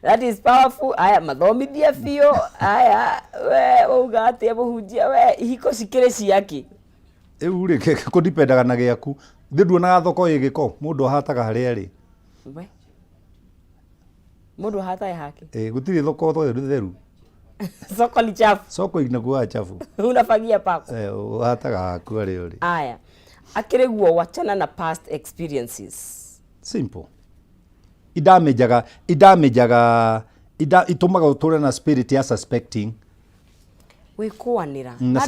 that is powerful haya mathomithia biũ haya we wauga atĩa mũhunjia we ihiko cikĩrĩ ciake rĩu rĩ kũdipendaga na gĩaku ndĩ nduonaga thoko ĩgĩko mũndũ ahataga harĩa arĩ mũndũ hataye hake gũtirĩ thoko theru soko ni chafu soko inakuwa chafu unafagia pako hataga haku arĩ ũrĩ aya akĩrĩ guo wachana na past experiences simple itumaga ũtũre na spirit ya suspecting wĩkũanĩra na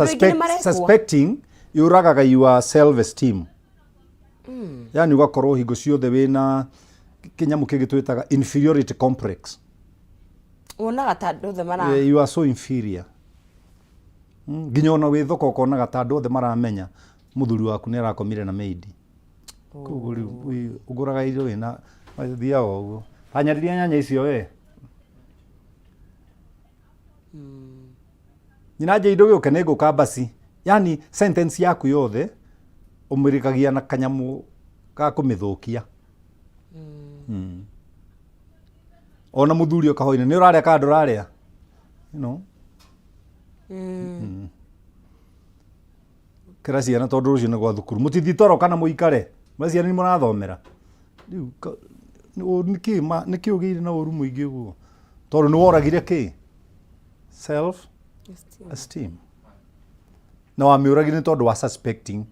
suspecting yũragaga your self esteem yani ugakorwo hingo ciothe wĩna kinyamu kĩngĩ twĩtaga inferiority complex wonaga ta andũ othe mara you are so inferior nginya ona wĩ thoko ũkonaga ta andũ othe maramenya mũthuri waku nĩ arakomire na maidi koguo rĩu ũgũraga irio wĩna thiaga ũguo anyariria nyanya icio we nyina nje indo gĩũke nĩ ngũka basi yani sentence yaku yothe ũmĩrĩkagia na kanyamũ ga kũmĩthũkia ona mũthuri ũkahoine nĩ ũrarĩa kana ndũrarĩa kĩra ciana tondũ rũciũ nĩ gwa thukuru mũtithi toro kana mũikare maciana nĩ mũrathomera rĩu nĩkĩ ũgĩire na ũru mũingĩ ũguo tondũ nĩ woragire kĩ self esteem na wamĩũragire nĩ tondũ wa suspecting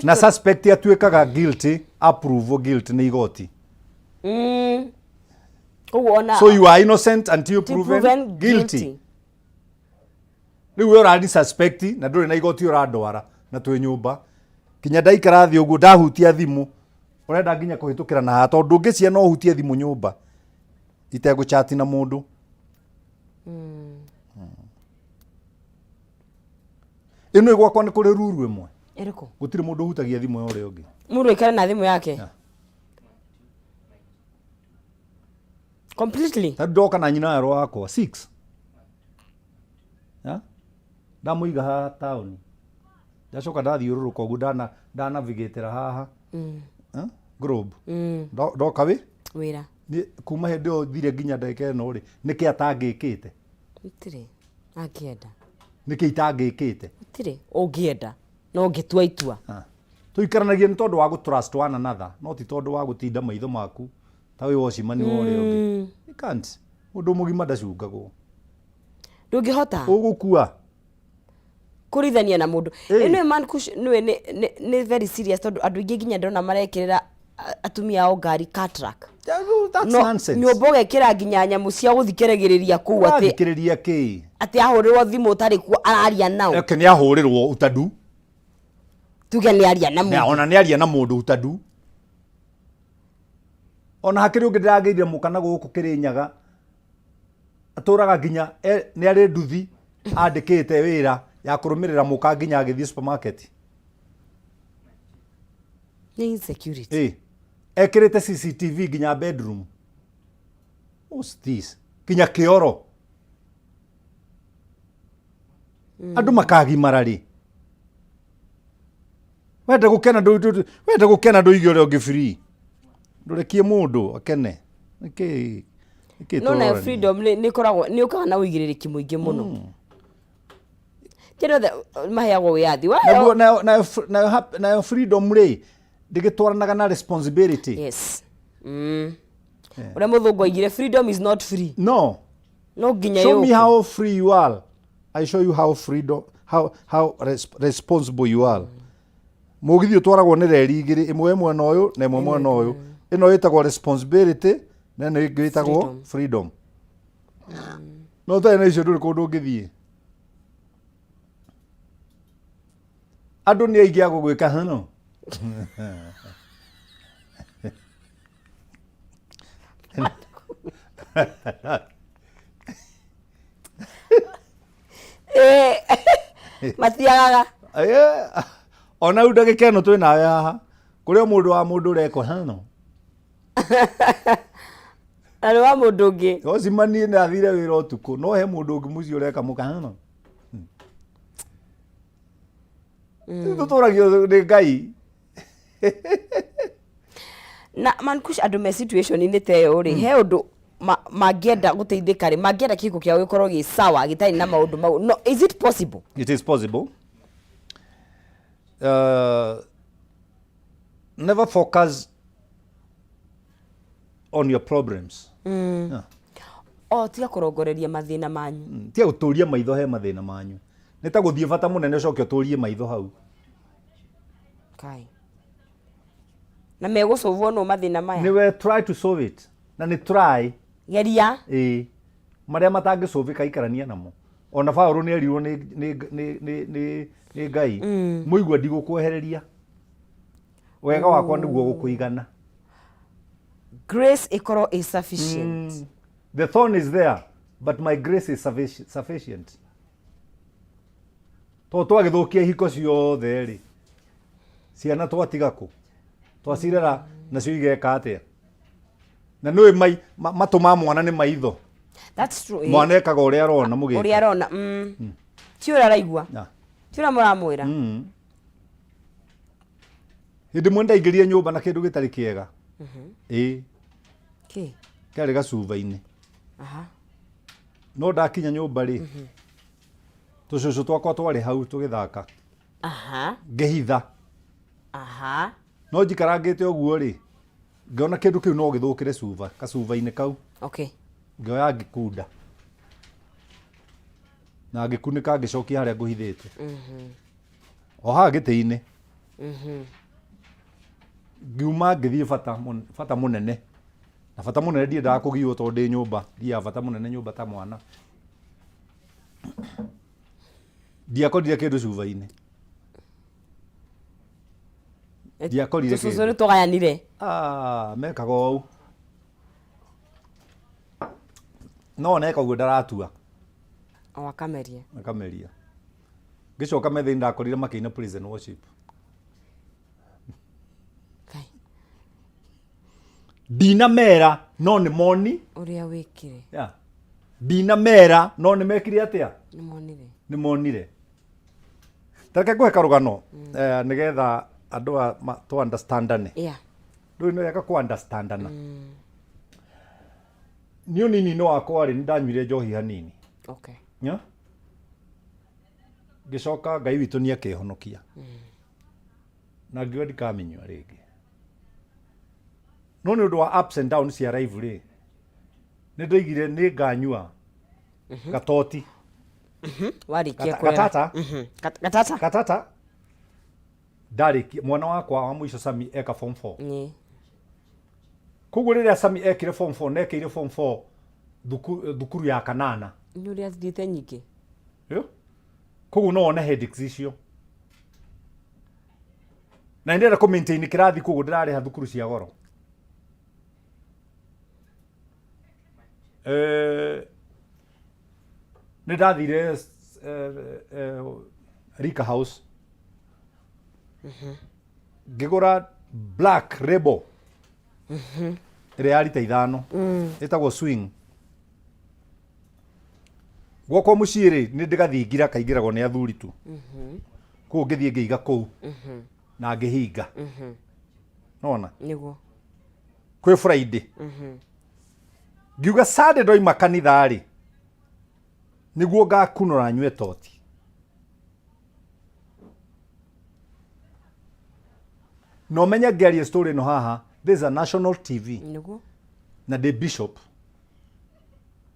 na suspect atuĩkaga guilty approve guilty nĩ igoti so you are innocent until proven guilty rĩu we ũrani suspect na ndũrĩ na igoti ũrandwara na twĩ nyũmba kinya ndaikara thĩ ũguo ndahutia thimũ ũrenda nginya kũhĩtũkĩra na tondũ ndũngĩcia no ũhutie thimũ nyũmba itegũchati na mũndũ ĩno ĩgwakwa nĩ kũrĩ ruru ĩmwe ĩrĩkũ gũtirĩ mũndũ ũhutagia thimũ ya ũrĩa ũngĩ mũndũ aikare na thimũ yake completely ndoka na nyina yarwa wakwa 6 ndamũiga haha taũni ndacoka ndathiũrũrũka ũguo ndanavigatĩra haha globe ndoka wĩra kuma hĩndĩ ĩyo thire nginya ndagĩka ĩno rĩ nĩkĩ atangĩkĩte gũtirĩ angĩenda nĩkĩ itangĩkĩte gũtirĩ ũngĩenda no ngĩtua itua tũikaranagia nĩ tondũ wa gũtrust one another no ti tondũ wa gũtinda maitho maku ta wĩ wocimani wa ũrĩa ũngĩ you can't mũndũ mũgima ndacungagwo ndũngĩhota ũgũkua kũrithania na mũndũ ĩno Man Kush nĩ very serious tondũ andũ aingĩ nginya ndĩrona marekĩrĩra atumia ao ngari catrak that's nonsense nyũmba ũgekĩra nginya nyamũ cia gũthikĩrĩria kũu atĩ ahũrĩrwo thimũ ũtarĩ kuo araria nao nĩ ahũrĩrwo utadu tuge nĩ aria na mũndũ ona nĩ aria na mũndũ utadu ona hakĩrĩ ũngĩ ndĩragĩire mũkana gũkũ Kĩrĩnyaga aturaga nginya nĩ arĩ nduthi andĩkĩte wĩra ya kũrũmĩrĩra mũka nginya agĩthiĩ supermarket. Nĩ insecurity. Ekĩrĩte CCTV nginya bedroom. What's this? Nginya kĩoro. Andũ makagimara rĩ. Wenda gũkena ndũige ũrĩa ũngĩ free. Ndũrekie mũndũ akene. Nĩkĩ no na freedom nĩ koragwo nĩ ũkaga na ũigĩrĩrĩki mũingĩ mũno. Kĩrothe maheagwo wĩyathi. Na freedom rĩ ndĩgĩtwaranaga na responsibility. Yes. Ũrĩa mũthũngũ aigire freedom is not free. No. No nginya show me how free you are. I show you how freedom how responsible you are. Mũgithi ũtwaragwo nĩ reri igĩrĩ, ĩmwe mwena ũyũ na ĩmwe mwena ũyũ. Ĩno ĩtagwo responsibility na ĩno ĩngĩ ĩtagwo freedom. No ta ĩno icio ndũrĩ kũndũ ũngĩthiĩ. Andũ nĩ aingĩ agũgwĩka hano. Matiagaga. Ona rĩu ndagĩka ĩno twĩ nawe haha kũrĩa mũndũ wa mũndũ ũrekwo hano. Na nĩ wa mũndũ ũngĩ. Ocimanie nĩ athire wĩra ũtukũ no he mũndũ ũngĩ mũciĩ ũreka mũka hano. Tũtũragio nĩ Ngai. Na Man Kush andũ me situation inĩ teyo rĩ he ũndũ mangĩenda gũteithĩka rĩ mangĩenda kĩhiko kĩao gĩkorwo gĩ sawa gĩtarĩ na maũndũ mau. No, is it possible? It is possible. Never focus on your problems. Tiga kũrongoreria mathĩna manyu. Tiga gũtũria maitho he mathĩna manyu. Nĩ ta gũthiĩ bata mũnene ũcoke ũtũrie maitho hau. Kai. Na megũsolve no mathĩna maya. Niwe try to solve it. Na nĩ try. Geria. Marĩa matangĩsolve kaikarania namo. Ona Paulo nĩ erirwo nĩ Ngai. Mũigua ndigũkwehereria. Wega wakwa nĩguo gũkũigana. Grace ikorwo is sufficient. The thorn is there, but my grace is sufficient. Twagĩthũkia ihiko ciothe rĩ. Ciana twatiga kũ? Twacirera nacio igeka atĩa? Na nĩwe matũ ma mwana nĩ maitho. That's true. Mwana ekaga ũrĩa arona mũgĩka. Ũrĩa arona. Ti ũrĩa araigua. Ti ũrĩa mũramwĩra. Hĩndĩ ĩmwe ndaingĩrire nyũmba na kĩndũ gĩtarĩ kĩega. Kĩarĩ gacuba-inĩ. No ndakinya nyũmba rĩ. Tũcũcũ twakwa twarĩ hau tũgĩthaka. Ngĩhitha. No njikarangĩte ũguo rĩ. Ngĩona kĩndũ kĩu no gĩthũkĩre gacuba-inĩ kau. Ngĩoya ngĩkunda. Na ngĩkunĩka ngĩcokia harĩa ngũhithĩte. O haha gĩtĩ-inĩ. Ngiuma ngĩthiĩ bata mũnene. Na bata mũnene ndiendaga kũgio tondũ ndĩ nyũmba. Thiaga bata mũnene nyũmba ta mwana. Ndiakorire kĩndũ cuba-inĩ. Ndiakorire kĩndũ. Tũcũcũ nĩ tũgayanire. Mekaga ũũ. No neka ũguo ndaratua. Akameria. Akameria. Ngĩcoka metha-inĩ ndakorire makĩina prison worship. Ndinamera no nĩ moni. Ũrĩa wĩkire. Ndinamera no nĩ mekire atĩa? Nĩ monire. Nĩ monire. Tareke ngũhe karũgano nĩgetha andũ to understandane. Rĩu nĩ wega kũ understandana. Niĩ ũnini-inĩ wakwa rĩ nĩndanyuire njohi hanini. Ngĩcoka Ngai witũ nĩ akĩhonokia. Na ngĩũga ndikamĩnyua rĩngĩ. No nĩ ũndũ wa ups and downs cia life rĩ. Nĩ ndoigire nĩ nganyua gatoti. Warĩkia kwera. Gatata. Ndarĩkia mwana wakwa wa mũico Sami eka form 4. Koguo rĩrĩa Sami ekire form 4 na ekire form 4 thukuru ya kanana. Nĩ ũrĩa athiĩte nyingĩ. Koguo no one headaches icio. Na ndĩrenda kũ maintain kĩrathi koguo ndĩrarĩha thukuru cia goro. nä ndathire Rika House ngĩgũra black label ĩrĩa ya rita 5 ĩtagwo swing gwakwa mũciĩ rĩ nĩ ndĩgathingira kaingĩragwo nĩ athuri tu kũu ngĩthiĩ ngĩiga kũu na ngĩhinga nona nĩguo kwĩ Friday ngiuga Saturday ndoima kanitha rĩ nĩguo ngakunũra nyue toti no menya ngĩaria story no haha there's a national TV nĩguo na the bishop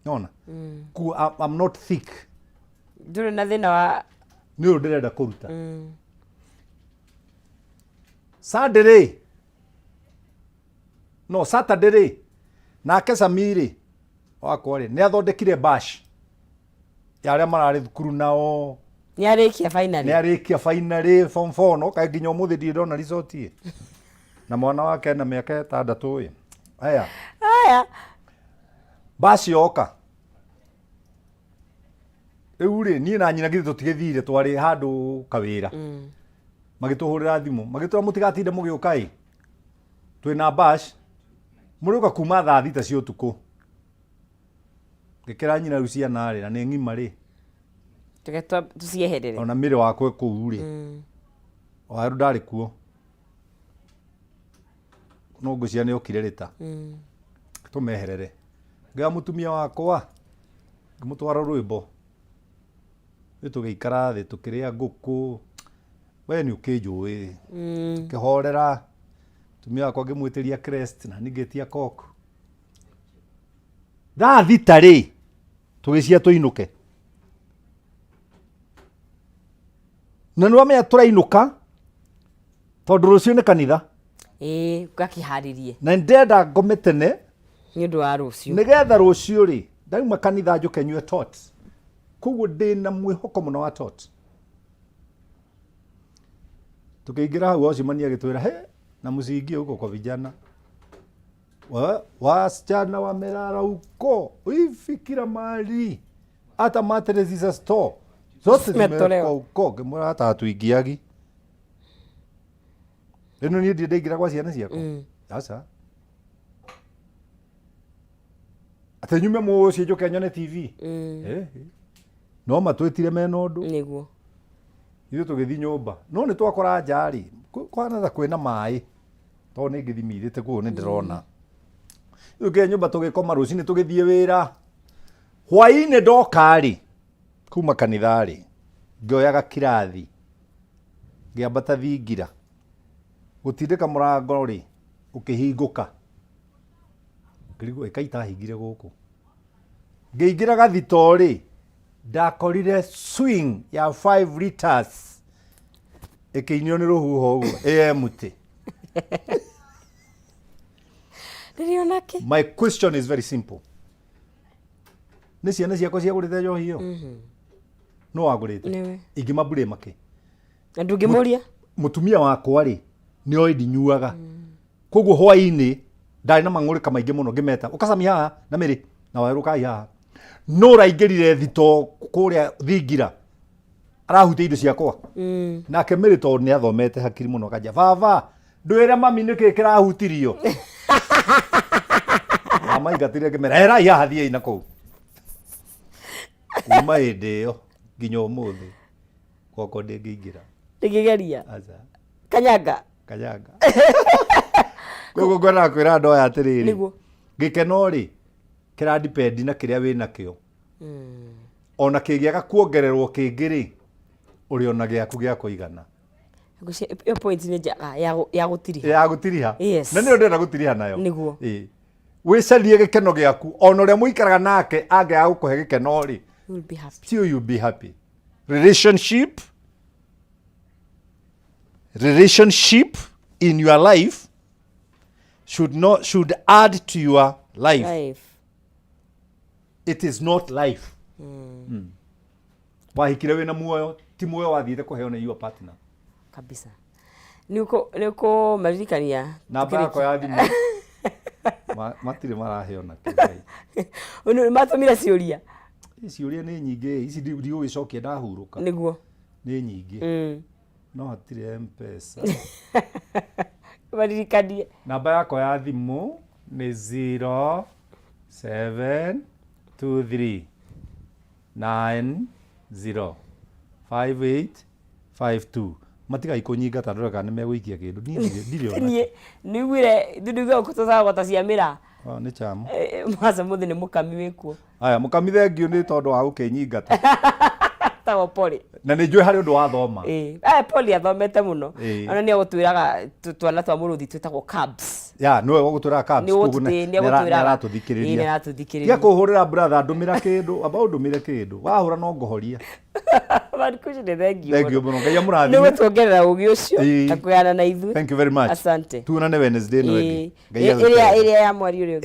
nona I'm not thick ndũrĩ na thĩna wa nĩ ũndũ ndĩrenda kũruta Saturday no Saturday nake Samiri wakwa rĩ nĩ athondekire bash ya arĩa mararĩ thukuru nao nĩ arĩkia finally form 4 no kaĩ nginya ũmũthĩ ndirĩ ndona result ye na mwana wake na mĩaka 6 ĩ aya bash yoka rĩu rĩ niĩ na nyina githĩ tũtigĩthire twarĩ handũ kawĩra magĩtũhũrĩra thimũ magĩtũra mũtigatinde mũgĩũka ĩ twĩna bash mũrĩũka kuma thaa 6 cia ũtukũ ngĩkĩra nyina rĩu ciana rĩ na nĩ ng'ima rĩ tũcieherere ona mĩrĩ wakwe kũu rĩ waru ndarĩ kuo no ngũcia nĩ okire rĩta tũmeherere ngĩa mũtumia wakwa ngĩmũtwara rwĩmbo tũgĩikara thĩ tũkĩrĩa ngũkũ we nĩ ũkĩnjũĩ kĩhorera tumia wakwa ngĩmwĩtĩria crest na ningĩtia coke thaa 6 rĩ tũgĩcia tũinũke na nĩ wamenya tũrainũka tondũ rũciũ nĩ kanitha gakĩharĩrie na ndenda ngome tene nĩ ũndũ wa rũciũ nĩgetha rũciũ rĩ ndauma kanitha njũke nyue tot koguo ndĩna mwĩhoko mũno wa tot tukĩingĩra hau ocimania agĩtwĩra he na msingi huko kwa vijana wasichana wamelala huko uifikira mahali hata mattresses za store zote zimewekwa huko kimura hata hatuingiagi eno ni ndie ndegira kwa ciana ciako sasa atenyume mucio njuke nyone TV no matwitire mena undu niguo ithu tugithi nyumba no ni twakora njari kwana tha kwina mai to ni ngithimithite kuo ni ndirona ithu nyumba tugikoma rucini tugithie wira hwaini ndokari kuma kanithari ngioyaga kirathi ngiambata thingira gutindika murango ri ukihinguka ngirigo ikaita hingire guku ngiingira gathitori ndakorire swing ya 5 liters ikiinio ni ruhuho uguo empty. My question is very simple. Nĩ ciana ciakwa ciagũrĩte njohi ĩyo no wagũrĩte ingĩmambure make na ndũngĩmũria mũtumia wakwa rĩ nĩ oĩ ndinyuaga koguo hwaĩ-inĩ ndarĩ na mang'ũrĩka maingĩ mũno ngĩmeta ũkacamia haha na mĩrĩ na werũkai haha no ũraingĩrire thito kũrĩa thingira arahutia indo ciakwa nake mĩrĩ tondũ nĩ athomete hakiri mũno akanja baba ndwĩre mami nĩkĩ kĩrahutirio amaingatire ngĩmera herai haha thiĩi na kũu kuma hĩndĩ ĩyo nginya ũmũthĩ gwakwa ndĩngĩingĩra ndĩngĩgeria kanyanga koguo ngwenda kwĩra andũ aya atĩrĩrĩ gĩkeno rĩ kĩradipendi na kĩrĩa wĩnakĩo ona kĩgĩaga kuongererwo kĩngĩ rĩ ũrĩ ona gĩaku gĩa kũigana yo point nĩ njega ya gũtiriha na nĩ ndĩrenda gũtiriha nayo nĩguo wĩcarie gĩkeno gĩaku ona ũrĩa mũikaraga nake angĩaga gũkũhe gĩkeno rĩ you'll be happy. Relationship in your life should add to your life. It is not life. Wahikire wĩna muoyo ti muoyo wathiĩte kũheo nĩ your partner kabisa. Nĩuko maririkania namba yako ya thimũ matirĩ maraheo na kĩgai matũmira ciũria ciũria nĩ nyingĩ ici ndigũgĩcokia ndahuruka niguo nĩ nyingĩ no hatirĩ mpesa baririkanie namba yakwa ya thimũ nĩ 0723 905852 matigai kũnyinga tondũ ndũreka nĩ megũikia kĩndũ ndirĩ nĩiguire ndunduge gũtũcagota cia mĩra nĩ chamo maca mũthĩ nĩ mũkami wĩkuo aya mũkami thengio nĩ tondũ wa gũkĩnyingata tawo poli na nĩ njũĩ harĩ ũndũ wa thoma poli athomete mũno ona nĩ agũtwĩraga twana twa mũrũthi twĩtagwo cabs ya nĩwe gũgũtwĩra cabs koguo nĩaratũthikĩrĩria tiga kũhũrĩra brother ndũmĩra kĩndũ aba ũndũmĩre kĩndũ wahũra no ngohoria Man Kush nĩ thengio mũno ngai amũrathime nĩ gũtuongerera ũgĩ ũcio na kũgayana na ithuĩ thank you very much asante tuonane Wednesday ĩno ĩngĩ ĩrĩa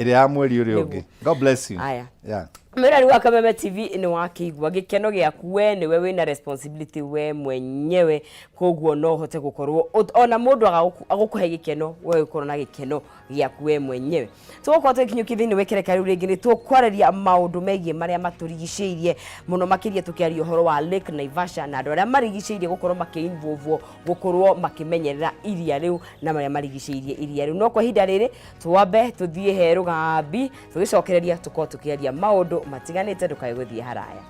ya mweri ũrĩa ũngĩ God bless you aya yeah Mera wa Kameme TV nĩ wakĩigua gĩkeno gĩaku we nĩwe wĩna responsibility we mwenyewe koguo no hote gũkorwo ona mũndũ agũkũhe gĩkeno we ũkorwo na gĩkeno gĩaku we mwenyewe tũgũkorwo tũkinyũkia thĩinĩ wĩkereka rĩu rĩngĩ nĩ tũkwarĩria maũndũ megiĩ marĩa matũrigicĩirie mũno makĩria tũkĩaria ũhoro wa Lake Naivasha na andũ arĩa marigicĩirie gũkorwo makĩinvolve gũkorwo makĩmenyerera iria rĩu na marĩa marigicĩirie iria rĩu no kwa ihinda rĩrĩ twambe tũthiĩ he rũgambi tũgĩcokereria tũkorwo tũkĩaria maũndũ matiganĩte ndũkae gũthiĩ haraya.